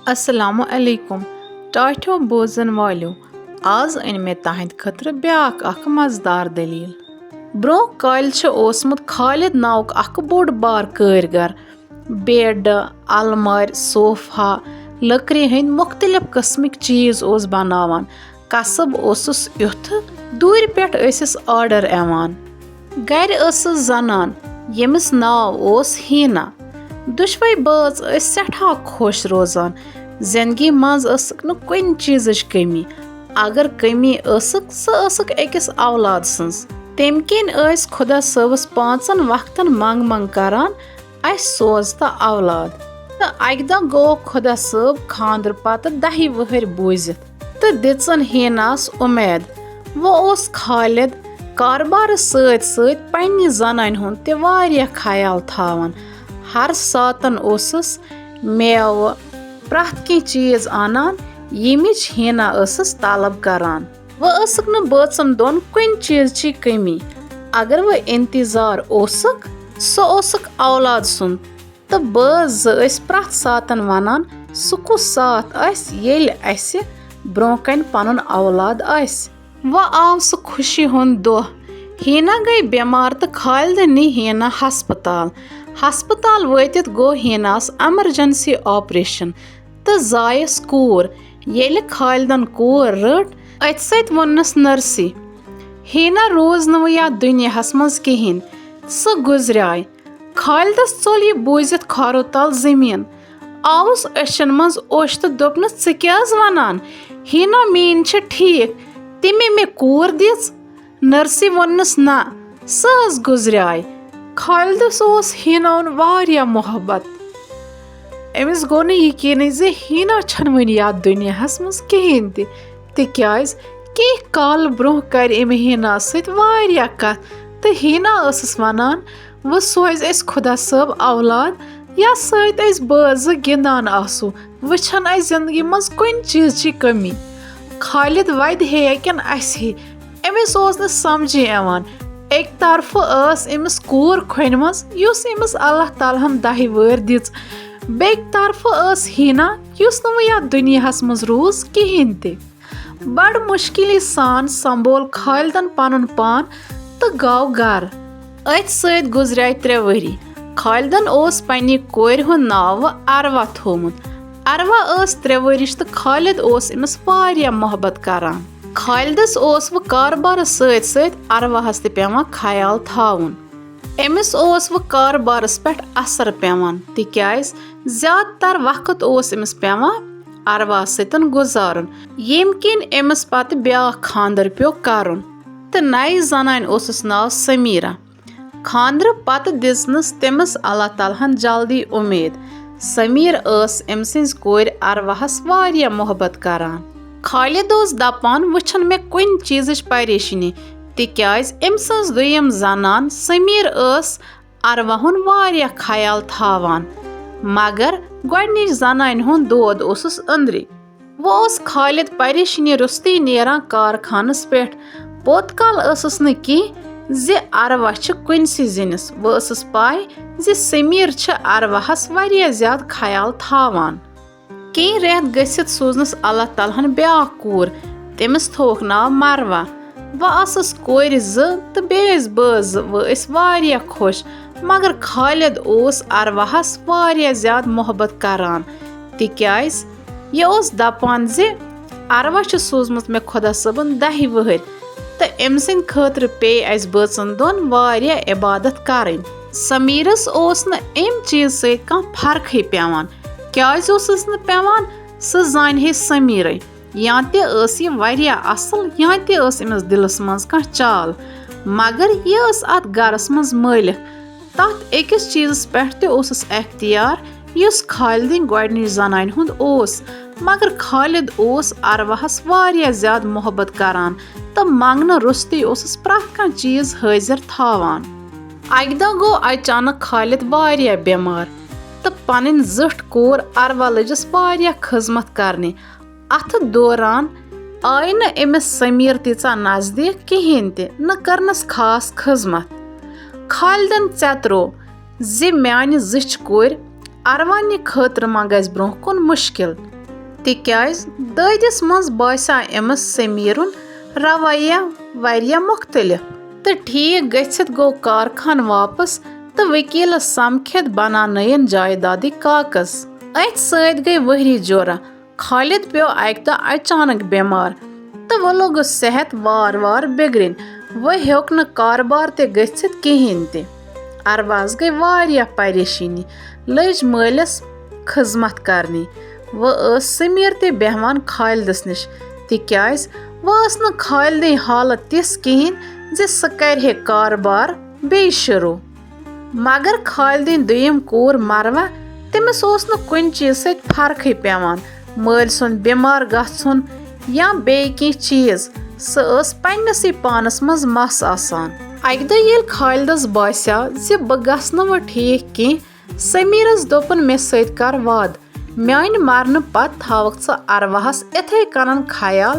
अस्सलामु अलैकुम टाठ्यो बोजन वालियो आज अन मे तहद खतर ब्याक अख मजदार दलील ब्रो काल ओसमुत खालिद नाउक अख बोड़ बार कारीगर बेड अलमार सोफा लकड़ी हंद मुख्तलिफ किस्मिक चीज ओस बनावान कसब ओसुस युथ दूर पेट ऐसिस ऑर्डर एवान गर ऐसिस जनान यमिस नाव ओस हीना दुश्वई बाज सठा खुश रोजान जिंदगी मज न कुन चीज कमी अगर कमी सक अकिस औलाद सन्स तम किन खुदा सबस 5 वक्तन मंग मंग करान सोज तो औलाद तो अक दह गो खुदा सब खानदर पत 10 वहर बूजित तो दिचन हीनास उम्मीद वो ओस खालिद कारबार सत पन्नि जनान हुंद ते वारिया ख्याल थावन हर सातन ओसस मेव प्रथ की चीज आनान यमिच हीना ऐसस तलब करान वो न बचन दोन कुन चीज ची कमी अगर वो इंतजार ओसक सो ओसक औलाद सुन तो बज प्रथ सातन वनान सुकु साथ येल असे ब्रोकन पनुन औलाद वो आव सो खुशी हुंद दोह हीना गई बीमार तो खालिद नी हीना हस्पताल वतित गो हीनास एमरजेंसी ऑपरेशन तो जायस कूर येले खालिदन कूर रट अत सत वोनस नर्सी हीना रोज न या दुनियाहस मज कहिन सो गुजराय खालिदस चोल यह बूजित खारो तल जमीन आवस अशन मज ओश तो दोपनस च क्या वनान हीना मीन छ ठीक तिमे मे कूर दिस नर्सी वोनस ना सज गुजराय खालिदस ओस हीनाउन वारिया मोहब्बत अमिस गो न यकीन जे हीना छन वन यात दुनियाहस मज कहिन तिक्याज कह काल ब्रोह कर अम हीना सत वारिया कथ तो हीना वनान वो सोज अस खुदा सब औलाद या सत बाज गिंदान आसो वुछन जिंदगी मज कुन चीज ची कमी खालिद वद हेकन अस अमिस ओस न समझी यवान एक तरफ अमिस कूर खोन मज युस अमिस अल्लाह तालहन 10 वहर दिच बेक तरफ हीना युस न या दुनियाहस मज रोज कहिन ते बड़ मुश्किल सान संभोल खालिदन पनुन पान तो गाव घर अत सत गुजराय 3 वरी खालिदन ओस पन्नि कोर हुंद नाव अरवा थोमुत अरवा 3 वरिश तो खालिद ओस अमिस वारिया मोहब्बत करान खालिदस ओस वो कारबार सत अरवाहस ते पेवान ख्याल थाउन अमिस ओस वो कारबारस पेट असर पेवान तिक्याज ज्यादातर वक्त ओस अमिस पेवान अरवा सतन गुजारुन येम किन अमिस पत ब्याख खानदर प्यो करन तो नई जनान ओसस नाव समीरा खानदर पत दिसनस तमिस अल्लाह तालहन जल्दी उम्मीद समीर अमसिज कोर अरवाहस वारिया मोहब्बत करान खालिद ओस दपान वुछन मे कुन चीजच परेशानी तिक्याज अमसज दुयम जनान समीर अरवाहुन वारिया ख्याल थावान मगर गोडनिच जनान हुन दोद ओसुस अंदरी वो ओस खालिद परेशानी रुस्ती नेरान कारखानस पेट पोत काल न की जे अरवा छ कुनसी जिनिस वो ओसस पाय जे समीर छ अरवाहस वारिया ज्यादा ख्याल थावान कई रेत गसित सोजनस अल्लाह तालहन ब्याख कूर तमिस थोक नाव मरवा वो आसस कोर तो बेस बज वो वारिया खुश मगर खालिद ओस अरवाहस वारिया ज्यादा मोहब्बत करान तिक्याज ये ओस दपान जे अरवा छ सोजमुत मे खुदा सबन 10 वहर तो अमसिन खतर पे अस बचन दोन वारिया इबादत करन समीरस ओस न अम चीज सत कह फर्क पेवान क्याज ओसस न पेवान स जान समीर या ते वारिया असल या ते अमिस दिलस मज कह चाल मगर यह अत गरस मज मालिक तथ अकिस चीजस पेठ ते ओसस अख्तियार युस खालिदिन गोडनिच जनान हुंद ओस मगर खालिद ओस अरवाहस वारिया ज्यादा मोहब्बत करान तो मंगन रुस्ती ओसस प्रथ कह चीज हाजिर थावान अक दह गो अचानक खालिद वारिया बीमार तो पन जठ कोर अरवा लजस वारिया खिजमत करने अथ दौरान आय न अमिस समीर तीचा नजदीक कहिन ते न करनस खास खिजमत खालिदन चतरो जे म्यान जिच कोर अरवा नि खतर मा गस ब्रोह कुन मुश्किल تِکیٛازِ دٲدِس منٛز باسیٛو أمِس سمیٖرُن رویہ واریاہ مُختٔلِف تہٕ ٹھیٖک گٔژھِتھ گوٚو کارخانہٕ واپس تہٕ ؤکیٖلس سمکھِتھ بناونٲیِن جایدادٕکۍ کاغذ. أتھۍ سۭتۍ گٔیہِ ؤہری جورا. خالد پیوٚو اکہِ دۄہ اچانک بٮ۪مار تہٕ وۄنۍ لوٚگُس صحت وارٕ وارٕ بِگڑٕنۍ. وۄنۍ ہیوٚک نہٕ کاربار تہِ گٔژھِتھ کِہینۍ تہِ. ارواہس گٔیہِ واریاہ پریشٲنی. لٔج مٲلِس خٔذمت کرنہِ. وۄنۍ ٲس سمیٖر تہِ بیٚہوان خالدس نِش تِکیٛازِ وۄنۍ ٲس نہٕ خالدٕنۍ حالت تِژھ کِہینۍ زِ سُہ کرِہے کاربار بیٚیہِ شروٗع. مگر خالدٕنۍ دوٚیِم کوٗر مروا تٔمِس اوس نہٕ کُنہِ چیٖزٕ سۭتۍ فرقٕے پیٚوان. مٲلۍ سُنٛد بٮ۪مار گژھُن یا بیٚیہِ کینٛہہ چیٖز سۄ ٲس پننِسٕے پانس منٛز مس آسان. اکہِ دۄہ ییٚلہِ خالدس باسیٛو زِ بہٕ گژھٕ نہٕ وۄنۍ ٹھیٖک کینٛہہ سمیٖرس دوٚپُن مےٚ سۭتۍ کر وعدٕ. میانہِ مرنہٕ پتہٕ تھاوکھ ژٕ ارواہس یِتھے کٔنن خیال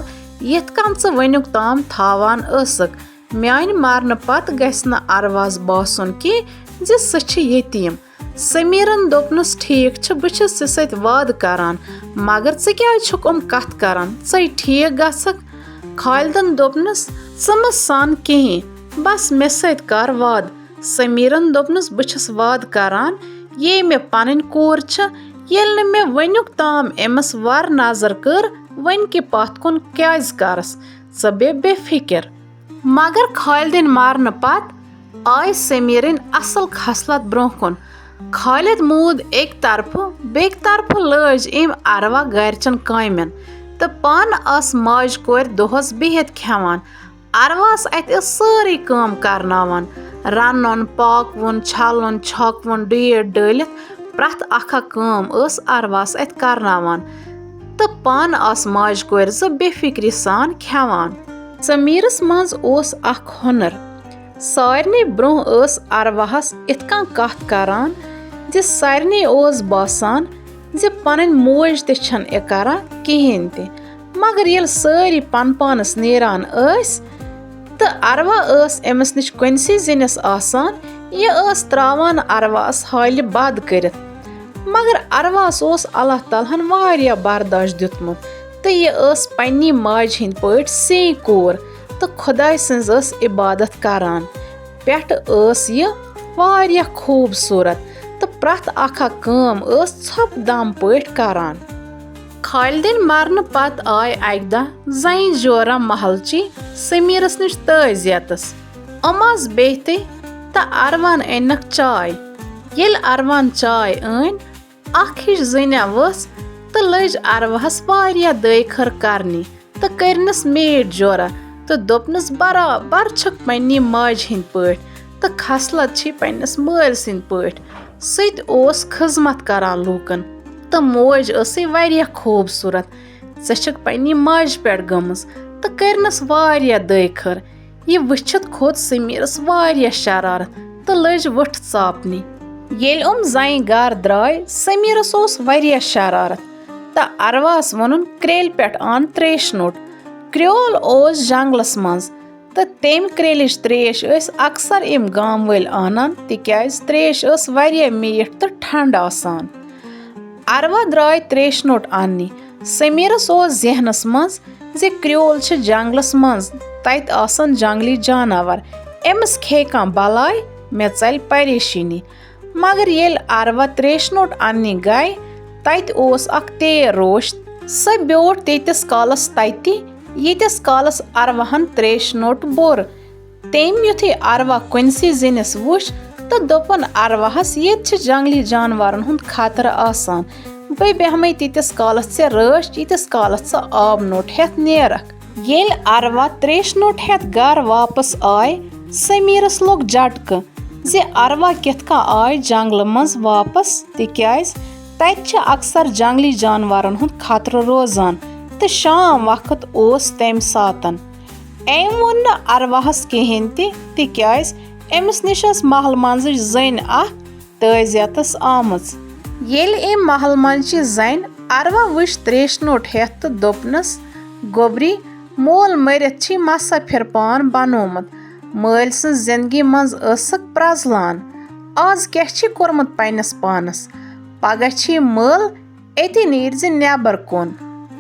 یِتھ کٔنۍ ژٕ وُنیُک تام تھاوان ٲسٕکھ. میانہِ مرنہٕ پتہٕ گژھِ نہٕ ارواہس باسُن کینٛہہ زِ سُہ چھِ یتیٖم. سمیٖرن دوٚپنس ٹھیٖک چھُ بہٕ چھس ژےٚ سۭتۍ وعدٕ کران مگر ژٕ کیٛازِ چھُکھ کتھ کران ژَے ٹھیٖک گژھکھ. خالدن دوٚپنس ژٕ مہ سن کِہینۍ بس مےٚ سۭتۍ کر وعدٕ. سمیٖرن دوٚپنس بہٕ چھس وعدٕ کران یے مےٚ پنٕنۍ کوٗر چھِ ییٚلہِ نہٕ مےٚ وُنیُک تام أمِس ور نظر کٔر وۄنۍ کہِ پتھ کُن کیٛازِ کرس ژٕ بیٚہہ بے فِکر. مگر خالدٕنۍ مرنہٕ پتہٕ آیہِ سمیٖرٕنۍ اصل خصلت برونٛہہ کُن. خالد موٗد اَکہِ طرفہٕ بیٚکہِ طرفہٕ لٲج أمۍ اروا گرِچٮ۪ن کامٮ۪ن تہٕ پانہٕ ٲس ماجہِ کورِ دۄہس بِہِتھ کھٮ۪وان. ارواہس اتہِ ٲس سٲرٕے کٲم کرناوان. رنُن پاکوُن چھلُن چھۄکوُن ڈُیِتھ ڈٲلِتھ پرٛٮ۪تھ اکھ کٲم ٲس ارواہس اتہِ کرناوان تہٕ پانہٕ آسہٕ ماجہِ کورِ زٕ بے فِکری سان کھٮ۪وان. سمیٖرس منٛز اوس اکھ ہُنر. سارنٕے برونٛہہ ٲس ارواہس یِتھ کٔنۍ کتھ کران زِ سارنٕے اوس باسان زِ پنٕنۍ موج تہِ چھنہٕ یہِ کران کہیٖنۍ تہِ. مگر ییٚلہِ سٲری پن پانس نیران ٲسۍ تہٕ اروا ٲس أمِس نِش کُنسٕے زِنِس آسان یہِ ٲس تراوان ارواہس حالہِ بد کٔرِتھ. مگر ارواہس اوس اللہ تعالیٰ ہن واریاہ برداش دیُتمُت تہٕ یہِ ٲس پننہِ ماجہِ ہِنٛدۍ پٲٹھۍ سیٚنۍ کوٗر تہٕ خۄداے سٕنٛز ٲس عبادت کران. پٮ۪ٹھٕ ٲس یہِ واریاہ خوٗبصوٗرت تہٕ پرٛٮ۪تھ اکھ کٲم ٲس ژھۄپہٕ دم پٲٹھۍ کران. خالدٕنۍ مرنہٕ پتہٕ آیہِ اکہِ دۄہ زنہِ جورا محلچی سمیٖرس نِش تعزیتس. یِم آسہٕ بِہتھٕے تہٕ اروان أننکھ چاے. ییٚلہِ اروان چاے أنۍ اکھ ہِش زٔنیا ؤژھ تہٕ لٔج ارواہس واریاہ دعٲے خٲر کرنہِ تہٕ کٔرنس میٖٹھۍ جورا تہٕ دوٚپنس برابر چھکھ پننہِ ماجہِ ہِنٛدۍ پٲٹھۍ تہٕ خصلت چھِ پننس مٲلۍ سٕنٛدۍ پٲٹھۍ. سُہ تہِ اوس خٔذمت کران لوٗکن تہٕ موج ٲسٕے واریاہ خوٗبصوٗرت. ژٕ چھکھ پننہِ ماجہِ پٮ۪ٹھ گٔمٕژ تہٕ کٔرنس واریاہ دعٲے خٲر. یہِ وٕچھِتھ کھوٚت سمیٖرس واریاہ شرارت تہٕ لٔج وٕٹھ ژاپنہِ. ییٚلہِ یِم زنہِ گرٕ درٛاے سمیٖرس اوس واریاہ شرارت تہٕ ارواہس ووٚنُن کرٛیلہِ پٮ۪ٹھ ان تریش نوٚٹ. کرٛیول اوس جنگلس منٛز تہٕ تمہِ کرٛیلٕچ تریش ٲسۍ اکثر یِم گامہٕ وٲلۍ انان تِکیٛازِ تریش ٲس واریاہ میٖٹھ تہٕ ٹھنڈٕ آسان. اروا درٛاے تریش نوٚٹ اننہِ. سمیٖرس اوس ذہنس منٛز زِ کرٛیول چھِ جنگلس منٛز تتہِ آسان جنگلی جانور أمِس کھیٚیہِ کانٛہہ بلاے مےٚ ژلہِ پریشٲنی. مگر ییٚلہِ اروا تریش نوٚٹ اننہِ گے تتہِ اوس اکھ تیر روش. سۄ بیوٗٹھ تیٖتِس کالس تتہِ ییٖتِس کالس ارواہن تریش نوٚٹ بوٚر. تٔمۍ یُتھُے اروا کُنسٕے زِنِس وٕچھ تہٕ دوٚپُن ارواہس ییٚتہِ چھِ جنگلی جانورن ہُنٛد خطرٕ آسان بہٕ بیٚہمَے تیٖتِس کالس ژےٚ رٲچھ ییٖتِس کالس ژٕ آب نوٚٹ ہٮ۪تھ نیرکھ. ییٚلہِ اروا تریش نوٚٹ ہٮ۪تھ گرٕ واپس آے سمیٖرس لوٚگ جٹکہٕ زِ اروا کِتھ کٔنۍ آے جنگلہٕ منٛز واپس تِکیٛازِ تتہِ چھِ اکثر جنگلی جانورن ہُنٛد خطرٕ روزان تہٕ شام وقت اوس تمہِ ساتن. أمۍ ووٚن نہٕ ارواہس کہیٖنۍ تہِ تِکیٛازِ أمِس نِش ٲس محلہٕ منٛزٕچ زٔنۍ اکھ تعزیتس آمٕژ. ییٚلہِ أمۍ محلہٕ منٛزچہِ زنہِ اروا وٕچھ تریش نوٚٹ ہٮ۪تھ تہٕ دوٚپنس گوٚبری مول مٔرِتھ چھی مسافِر پان بنومُت. مٲلۍ سٕنٛز زندگی منٛز ٲسٕکھ پرٛزلان. آز کیٛاہ چھی کوٚرمُت پننِس پانس. پگاہ چھی مٲل أتی نیرِ زِ نٮ۪بر کُن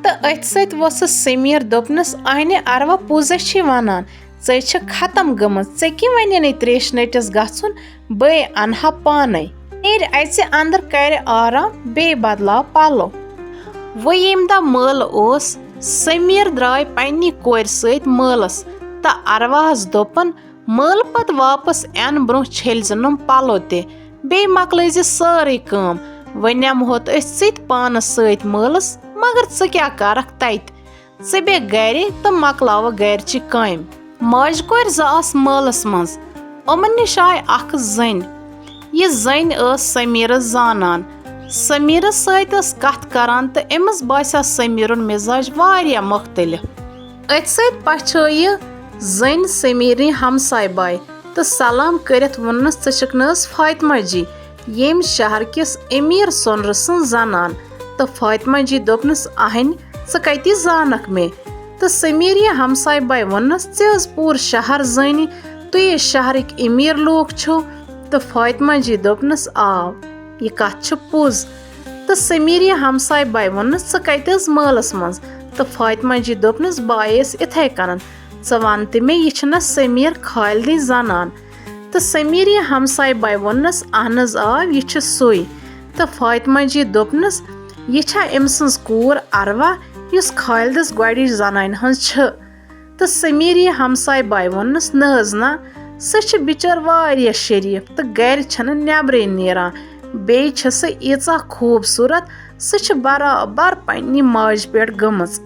तो अथ सत वसस समीर दोपनस अहने अरवा पोजे छी वनान चे छ खत्म गमज चे कि वने नै त्रेश नटिस गछुन बे अनहा पाने नेर अचे अंदर कर आराम बे बदलाव पालो वो यम दा मल ओस समीर द्राय पन्नी कोर सत मलस तो अरवाहस दोपन मल पत वापस एन ब्रो छेलजनम पालो ते बे मकल सारे काम वनम होत सित पानस सत मलस मगर च क्या करक तत च बे गर तो मकलाव गरचि काम माज कोर जास मलस मज अमन निश आय अख जन यह जन समीर जानन समीर सत कथ करान तो अमस बासा समीरुन मिजाज वारिया मुख्तलिफ अथ सत पछो यह जन समीर हमसाय बाय तो सलाम करत वनस च फातिमा जी येम शहर किस अमीर सोनर सन जानन तो फातिमा जी दोपनस अहन च कति जानक मे तो समीर हमसाय बाय वनस च पूर शहर जानी तो ये शहरक अमीर लोग छो तो फातिमा जी दोपनस आव यह कथ पोज तो समीर हमसाय बाय वनस च कत मलस मज तो फातिमा जी दोपनस बायस इथे कन च वन ते मे यह समीर खालिदी जानन तो समीर हमसाय बाय वनस अहन आ यह सोई तो फातिमा जी दोपनस यह अम सज कूर अरवा युस खालिदस गोड़ जनान हज तो समीर हमसाय बाय वनस ना सह बिचार वारिया शरीफ तो गर नब्रे नेरान बे ईचा खूबसूरत सह बराबर पन्नी माज पे गमज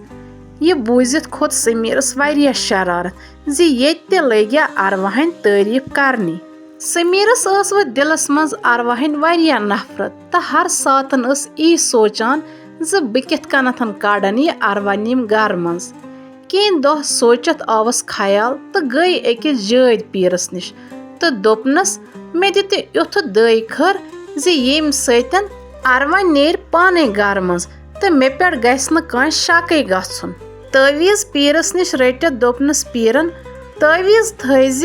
यह बूजित खोत समीरस वारिया शरारत जी ये लग्या अरवाहन तारीफ करनी समीरस वो दिलस मज अरवाहन वारिया नफरत तो हर सातन यी सोचान ज बह कित कनथन कड़न यह अरवा निम गर मज कन दह सोचत आवस ख्याल तो गई अकिस जाद पीरस निश तो दोपनस मे दित युथ दई खर ज येम सतन अरवा नेर पाने गर मज तो मे पे गस न कांस शकै गछुन तवीज पीरस निश रटित दोपनस पीरन तवीज थैज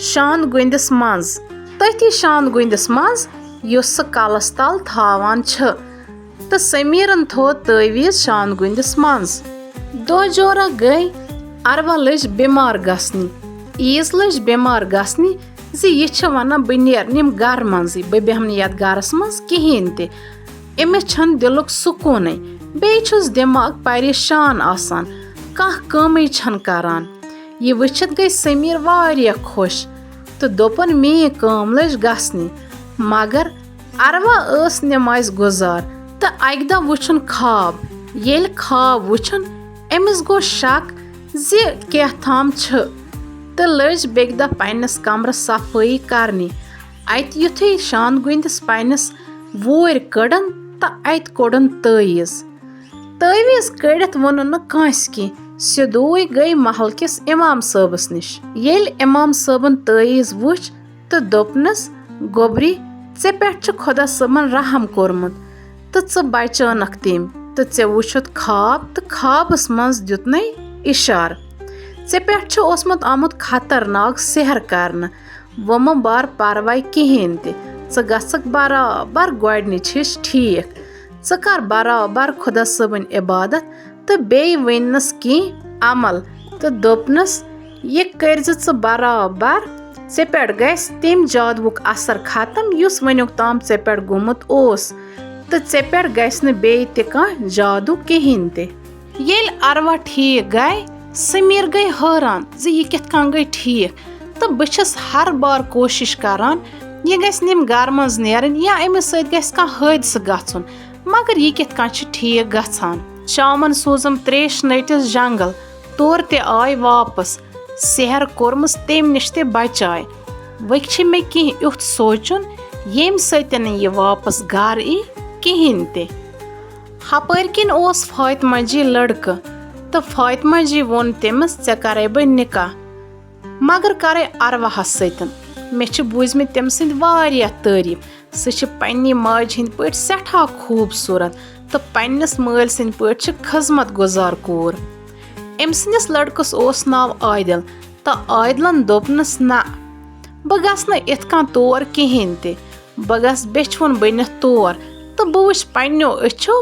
शान गुंदिस मज तथी शान गुंदिस मज युस कलस तल थावान छ तो समीरन थो तवीज शान गुंदिस मज दो जोरा गई अरवा लज बीमार गसनी ईज लज बीमार गसनी ज यह वन बह नेर निम गर मजी बह बेहम यथ गरस मज कहें ते अमिस छन दिलुक सुकून बेस दिमाग परेशान आसान कह कम छन करान यह वुचित गई समीर वारिया खुश तो दोपन मे काम लज गसनी मगर अरवा नमाज गुजार तो अक दह वुचन ख्वाब येल ख्वाब वुचन अमिस गो शक ज क्या थाम छ तो लज बेक दह पन्नस कमरस सफाई करनी अत युथे शान गुंदिस पन्नस वोर कड़न तो अत कोड़न तवीज कड़ित वोन न कांस की सिदूय गई महल किस इमाम सबस निश येल इमाम सबन तवीज वुच तो दोपनस गोबरी ऐ पे खुदा सबन रहम कोरमुत तो च बचानक तम तो ऐ वुचुत ख्वाब तो ख्वाबस मज दुतन इशार ऐ पे ओसमुत आमुत खतरनाक सेहर करन वम बार परवाह कहें ते च गसक बराबर गोडनिच हिश ठीक च कर बराबर खुदा सबन इबादत तो बे वनस की अमल तो दोपनस यह कर बराबर ऐ पे गस तम जादुक असर खत्म युस वनुक ताम ऐ पे गोमुत ओस तो ऐ पे गस न बे कह जादू कहें ते येल अरवा ठीक गए समीर गई हैरान ज यह कित कन गई ठीक तो बस हर बार कोशिश करान यह गस निम गर मज नेरन या अमिस सत गस कह हादसा गछुन मगर यह कित कन ठीक गछान शामन सोजम त्रेश नटिस जंगल तोर ते आय वापस सेहर कोरमस तम निश ते बचाए वह मे कह युथ सोचुन येम सतन यह वापस घर ई कहें ते हपर किन ओस फातिमा जी लड़का तो फातिमा जी वोन तमस ऐ करे बह निकाह मगर करे अरवाहस सतन मे बूजम तम सद वारिया तारीफ सह पन्नी माज हिंद पे सठा खूबसूरत तो पन्नस माल सद पे खजमत गुजार कूर अम सदिस लड़कस ओस नाव आदिल तो आदिलन दोपनस ना बह गस न इत कन तौर कहें ते बह गस बेछवन बनित तौर तो बह वुच पन्नो अछो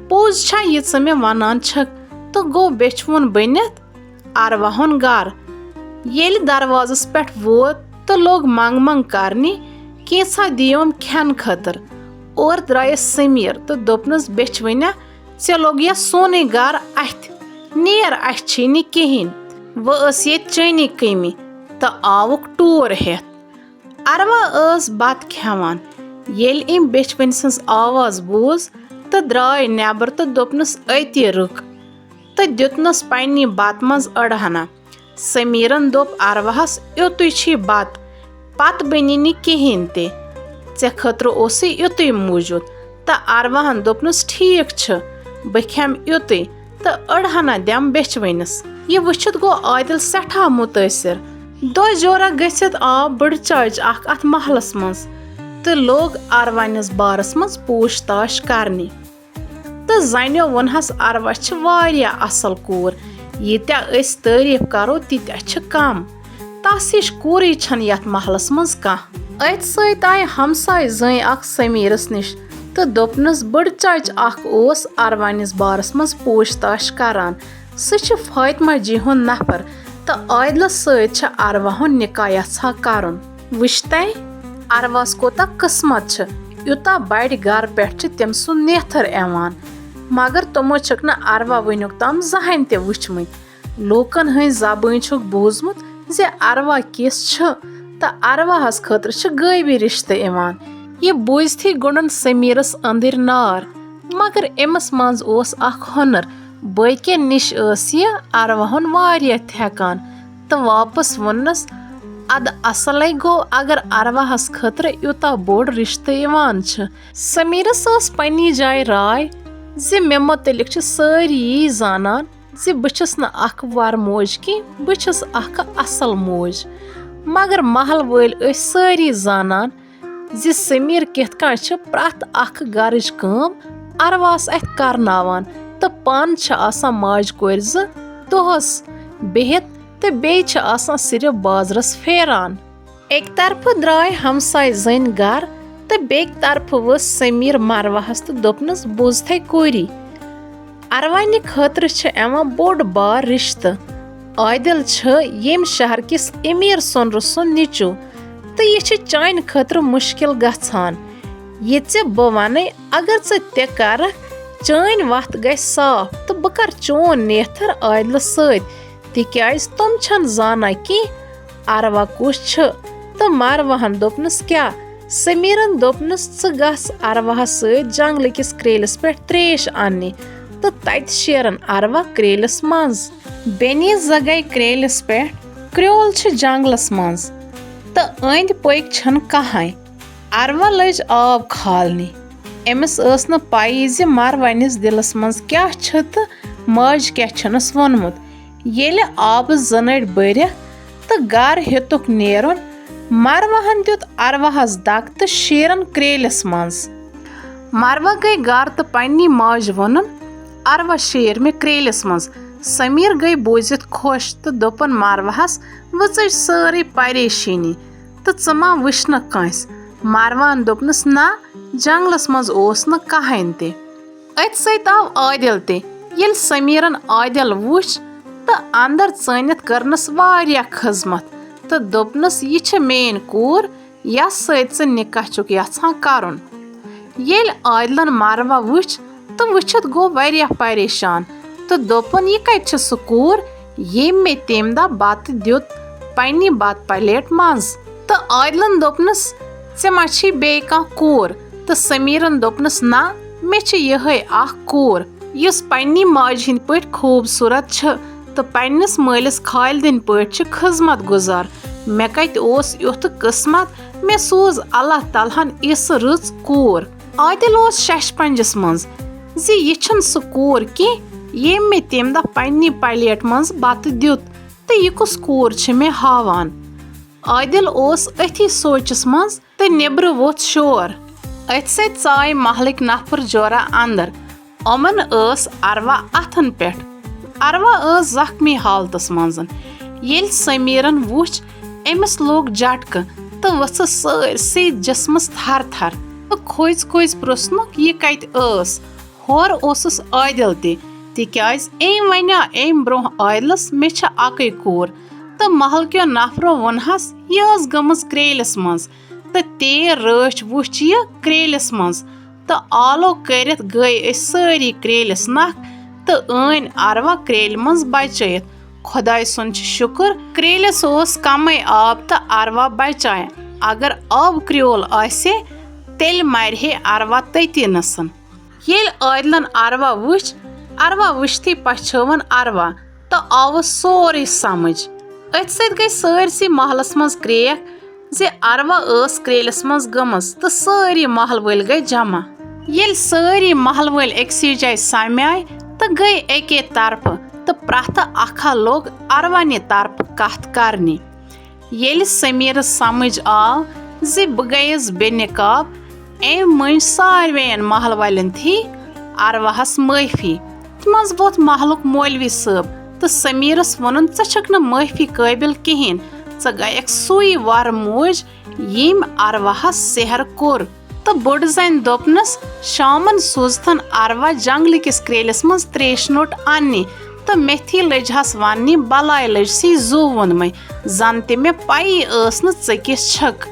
पोज छा ये च मे वनान छक तो गो बेचवुन बनित अरवा हुन गर येल दरवाजस पेठ वोत तो लोग मंग मंग करनी कैसा दियोम खेन खतर और द्रायस समीर तो दोपनस बेचवना चे लोग या सोने गर अथ नेर अच्छी नी कहिन वस ये चनी कमी तो आवुक टूर हेत अरवा बत खेवान येल अम बेचवन सज आवाज बोज तो द्राय नेबर तो दोपनस अति रुक तो दितनस पन्नी बत मज अड़हना समीरन दोप अरवाहस युतुय छी बत पत बनी नी कहिन ते चे खतर ओसे युतुय मौजूद तो अरवाहन दोपनस ठीक छ बह खेम युतुय तो अड़हना दम बेचवनस ये वुचित गो आदिल सठा मुतासिर दो जोरा गसित आव बड़ चाच अख अथ महलस मज तो लोग अरवानिस बारस मज पूछताछ करनी तो जनियो वनहस अरवा छ वारिया असल कूर यीत्या अस तारीफ करो तीत्या छ कम तस हिश कूरी छन यथ महलस मज कह अत सत आय हमसाय जय अख समीरस निश तो दोपनस बड़ चाच अख ओस अरवानिस बारस मज पूछताछ करान सह छ फातिमा जी हुन नफर तो आदिलस सत छ अरवा हुन निकाह यछा करन वुचतै अरवास कोता किस्मत छ युता बड़ गर पेठ तम सुन नेथर एवान मगर तमो छक न अरवा वनुक तम जहन ते वुचमत लोकन हन जबान छुक बोजमुत जे अरवा किस छ तो अरवाहस खतर छ गैबी रिश्ते इवान ये बोजथी गुंडन समीरस अंदर नार मगर एमस मज ओस अख हुनर बाकियन निश ये अरवा हुन वारिया हेकान तो वापस वनस अद असलै गो अगर अरवाहस खतर यूता बोड़ रिश्ते इवान छ समीरस पन्नी जाय राय जे मे मुतलिक छ सारी जानन जे बछस न अख वार मौज की बछस अख असल मौज मगर महल वल सारी जानन जे समीर कित का छ प्रत अख गरज काम अरवास अथ करनावान तो पान छ आसान माज कोर ज दोहस बेहद तो बे छ आसान सिर्फ बाजरस फेरान एक तरफ द्राय हमसाय जन गर तो बेक तरफ वस समीर मरवाहस तो दोपनस बोजथे कोरी अरवानी खतर छ एवा बोड़ बार रिश्त आदिल छ येम शहर किस अमीर सोनर सुन निचु तो ये छ चान खतर मुश्किल गछान ये चे ब वने अगर चे ते कर चान वत गई साफ तो बह कर चोन नेथर आदिल सत तिक्याज तुम छन जाना कि अरवा कुछ छ तो मरवाहन दोपनस क्या समीरन दोपनस च गस अरवाहस सत जंगल किस क्रेलस पे त्रेश अन्ने तो तत शेरन अरवा क्रेलस मज बेनी जगह क्रेलस पे क्रोल छ जंगलस मज तो अंद पक छन कहां अरवा लज आब खालनी एमस न पाई जे मरवानिस दिलस मज क्या छ तो माज क्या छनस वोनमुत येले आब जनड़ बरित तो गर हेतुक नेरुन मरवाहन दित अरवाहस दक तो शेरन क्रेलस मज मरवा गई गर तो पन्नी माज वोनन अरवा शेर में क्रेलस मज समीर गई बोजित खुश तो दोपन मरवाहस वच सारी परेशानी तो मा वुच न कंस मरवान दोपनस ना जंगलस मज ओस न कहान ते अत सत आव आदिल ते येल समीरन आदिल वुच तो अंदर चनित करनस वारिया खजमत तो दोपनस ये छ मेन कूर यस सत निकाह चुक यछान करन येल आदिलन मरवा वुच तो वुचित गो वारिया परेशान तो दोपन ये कत छ सु कूर येम मे तेम दा बत दित पन्नी बत प्लेट मज तो आदिलन दोपनस चे मा छी बे कह कूर तो समीरन दोपनस ना मे छ यहै अख कूर युस पन्नी माज हिंद पट खूबसूरत छ तो पन्निस मालिस खाल दिन पट छ खिजमत गुजार मे कत ओस युथ किस्मत मे सोज अल्लाह तालहन इस रच कूर आदिल ओस शश पंजस मज जी ये छन सु कूर कि ये मे तेम दा पन्नी प्लेट मज बत दित तो ये कुस कूर छ मे हावान आदिल ओस अथी सोचस मज तो नेबर वोथ शोर अथ सत चाय महलिक नफर जोरा अंदर अमन अरवा अथन पेट अरवा जख्मी हालतस मज येल समीरन वुच एमस लोग झटक तो वस सारसे जिस्मस थर थर तो खोज खोज प्रुसनुक ये कत हर ओसुस आदिल तिक्याज एम वन्या एम ब्रोह आदिलस मे छ अकै कोर तो महल क्यों नफरो वनहस यह गमज क्रेलिस मज तो तेर रच वुच यह क्रेलिस मज तो आलो करित गई सारी क्रेलिस नख तो अन अरवा क्रेल मज बचत खुदाय सुन शुक्र क्रेलिस ओस कमै आब तो अरवा बचाए अगर आब क्रियोल आसे तेल मरहे अरवा तती नसन येल आदिलन अरवा वुचती पछवन अरवा तो आव सोरे समझ अत सत गई सारसी महलस मज क्रेक जे अरवा क्रेलिस मज गमस तो सारी महल वल गई जमा येल सारी महल वल एकसी जाय सम्याय तो गई एके तरफ तो प्रथ अखा लोग अरवानी तरफ कथ करने येल समीर समझ आव जे बह गयस बेनिकाब एम मन सारवेन महल वालन थी अरवाहस माफी मज वोत महलुक मौलवी साहब तो समीरस वोन छक न माफी काबिल कहें गयक सुई वार मौज यम अरवाहस सेहर कोर तो बोड़ जन दोपनस शामन सोजथन अरवा जंगल किस क्रेलिस मज त्रेश नोट अन्ने तो मेथी लजहस वन बलाय लजसी जू वोनमे जन ते मे पाई किस छक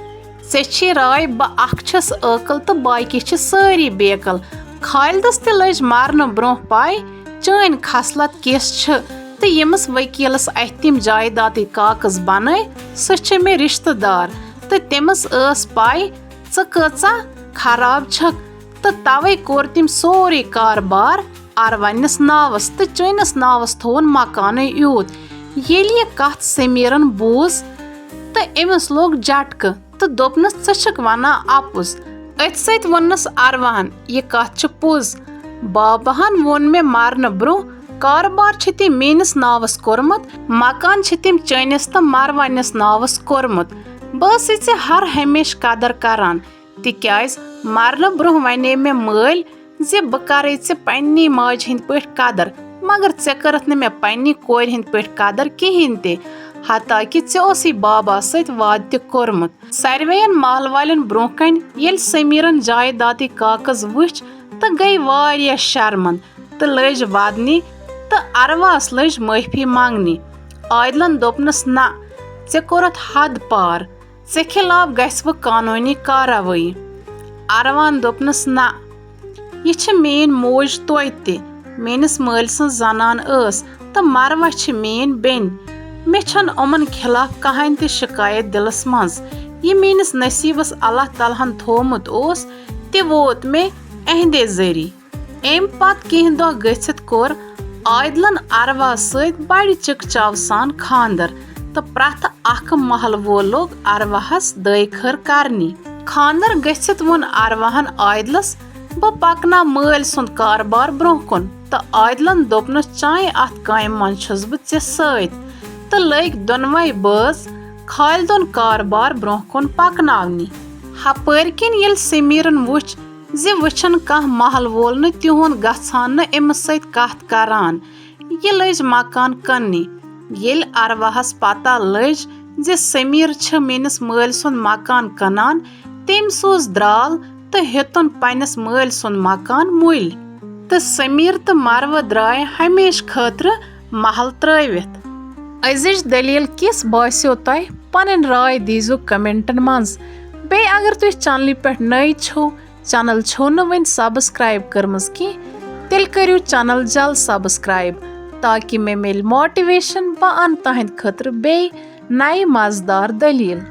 चे राय बह अकल तो बाकी सारी बेकल खालिदस ते लज मारन ब्रोह पाई चान खसलत किस तो यमस वकीलस अतिम जायदाद कागज बन सह मे रिश्तेदार तो तमस पाई कचा खराब छक तो तवे कोर तिम सोरे कारबार अरवनस नावस तो चैनस नावस थोन मकान यूत ये कथ समीरन बूज तो अमस लोग झटक तो दोपनस छक वना अपुज अत सत वोनस अरवाहन यह कथ पोज बाबहन वोन मे मारन ब्रोह कारबार ति मेनिस नावस कोरमुत मकान तिम चैनिस तो मरवानिस नावस कोरमुत बस हर हमेश कदर करान तिक्याज मरन ब्रोह वने मे मल जे बह करे पन्नी माज हिंद पट कदर मगर ऐ करत न मे पन्नी कोर हिंद पट कदर कहें ते हताकि ऐ बाबा सत वाद त कोरमुत सारवेन महल वालन ब्रोह कन येल समीरन जायदाद कागज वुच तो गई वारिया शर्मन तो लज वादनी तो अरवास लज माफी मांगनी आदिलन दोपनस ना ऐ कोरत हद पार ऐ खिलाफ गस्व कानूनी कार्रवाई अरवान दोपनस ना यह मेन मौज तोते मेनिस मल सन जनान तो मरवा मेन बेन मे छन उमन खिलाफ कहान ते शिकायत दिलस मज यह मेनिस नसीबस अल्लाह तालहन थोमुत ओस ते वोत मे अहदे जरी एम पत कह दह गथित कोर आदिलन अरवा सत बड़ चिकचाव सान खानदर तो प्रथ अख महल वो लोग अरवाहस दयखर करनी खानदर गथित वोन अरवाहन आदिलस बह पकना मल सुंद कारबार ब्रोह कुन तो आदिलन दोपनस चाय अत कायम मन छुस बह सत तो लग दोनवे बज खालिदन कारबार ब्रोह कुन पकनावनी हपर किन येल समीरन वुच जे वुचन कह महल वोल न तिहुन गछान न अमस सत कथ करान ये लज मकान कन्नी येल अरवाहस पता लज जे समीर छ मेनिस मल सुंद मकान कनान तेम सोज द्राल तो हेतुन पन्नस मल सुंद मकान मुल तो समीर तो मरवा द्राय हमेश खतर महल त्रवित अजिज दलील किस बास्यो तय पन राय दीजु कमेंटन मज बे अगर तुम चैनल पे नई छो चैनल छो न वन सब्सक्राइब करमज की तेल करियो चैनल जल्द सब्सक्राइब ताकि मे मिल मोटिवेशन बह अन तहद खतर बे नए मजेदार दलील।